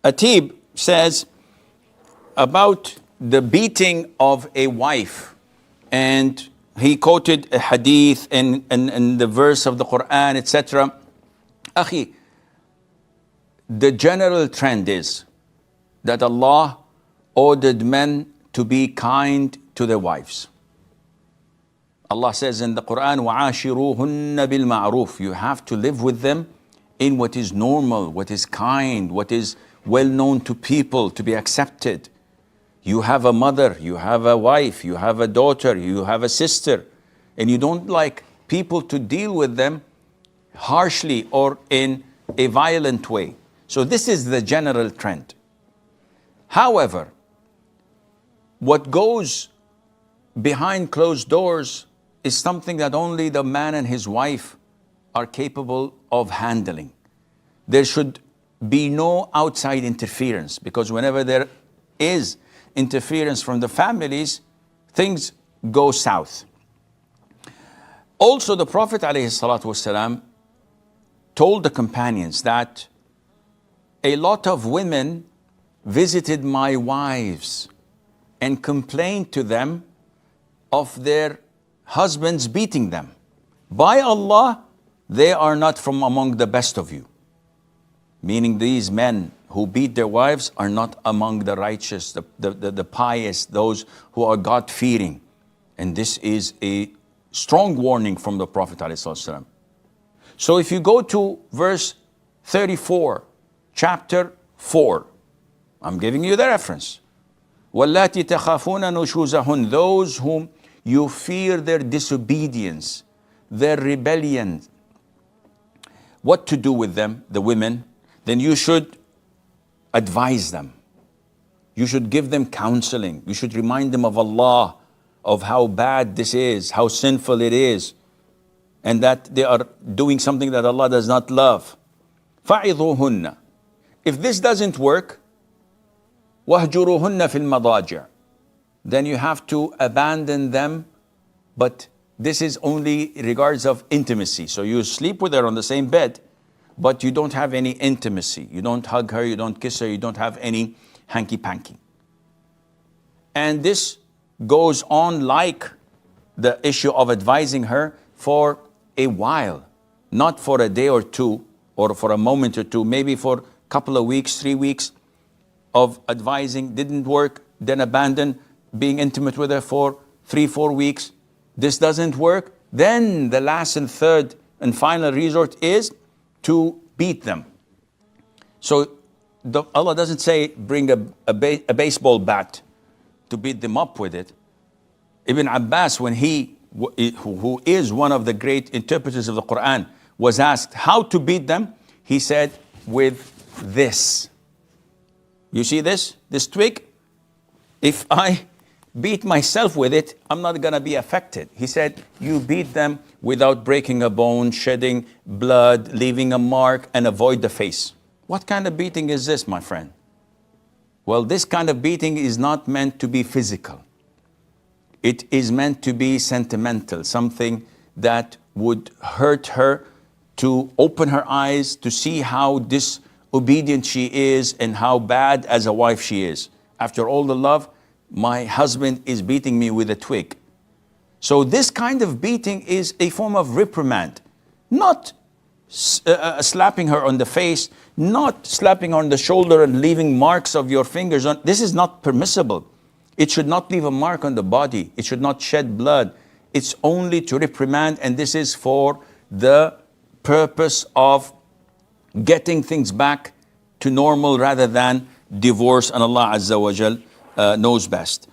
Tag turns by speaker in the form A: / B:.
A: Atib says about the beating of a wife, and he quoted a hadith and the verse of the Quran, etc. Akhi, the general trend is that Allah ordered men to be kind to their wives. Allah says in the Quran, وَعَاشِرُوهُنَّ بِالْمَعْرُوفِ. You have to live with them in what is normal, what is kind, what is well known to people, to be accepted. You have a mother, you have a wife, you have a daughter, you have a sister, and you don't like people to deal with them harshly or in a violent way. So this is the general trend. However, what goes behind closed doors is something that only the man and his wife are capable of handling. There should be no outside interference, because whenever there is interference from the families, things go south. Also, the Prophet ﷺ told the companions that a lot of women visited my wives and complained to them of their husbands beating them. By Allah, they are not from among the best of you. Meaning these men who beat their wives are not among the righteous, the pious, those who are God-fearing. And this is a strong warning from the Prophet ﷺ. So if you go to verse 34, chapter 4, I'm giving you the reference. وَاللَّاتِ تَخَافُونَ نُشُوزَهُنْ. Those whom you fear their disobedience, their rebellion. What to do with them, the women? Then you should advise them. You should give them counseling. You should remind them of Allah, of how bad this is, how sinful it is, and that they are doing something that Allah does not love. فَعِظُوهُنَّ. If this doesn't work, وَهْجُرُوهُنَّ فِي الْمَضَاجِعِ. Then you have to abandon them, but this is only in regards of intimacy. So you sleep with her on the same bed, but you don't have any intimacy. You don't hug her, you don't kiss her, you don't have any hanky-panky. And this goes on like the issue of advising her for a while, not for a day or two, or for a moment or two, maybe for a couple of weeks, 3 weeks of advising, didn't work, then abandon being intimate with her for 3-4 weeks. This doesn't work. Then the last and third and final resort is to beat them. So Allah doesn't say bring a baseball bat to beat them up with it. Ibn Abbas, when who is one of the great interpreters of the Quran, was asked how to beat them, he said, with this. You see this twig? If I beat myself with it, I'm not going to be affected. He said, you beat them without breaking a bone, shedding blood, leaving a mark, and avoid the face. What kind of beating is this, my friend? Well, this kind of beating is not meant to be physical. It is meant to be sentimental, something that would hurt her, to open her eyes, to see how disobedient she is and how bad as a wife she is. After all the love, my husband is beating me with a twig. So this kind of beating is a form of reprimand, not slapping her on the face, not slapping her on the shoulder and leaving marks of your fingers on. This is not permissible. It should not leave a mark on the body. It should not shed blood. It's only to reprimand, and this is for the purpose of getting things back to normal rather than divorce, and Allah Azza wa Jal knows best.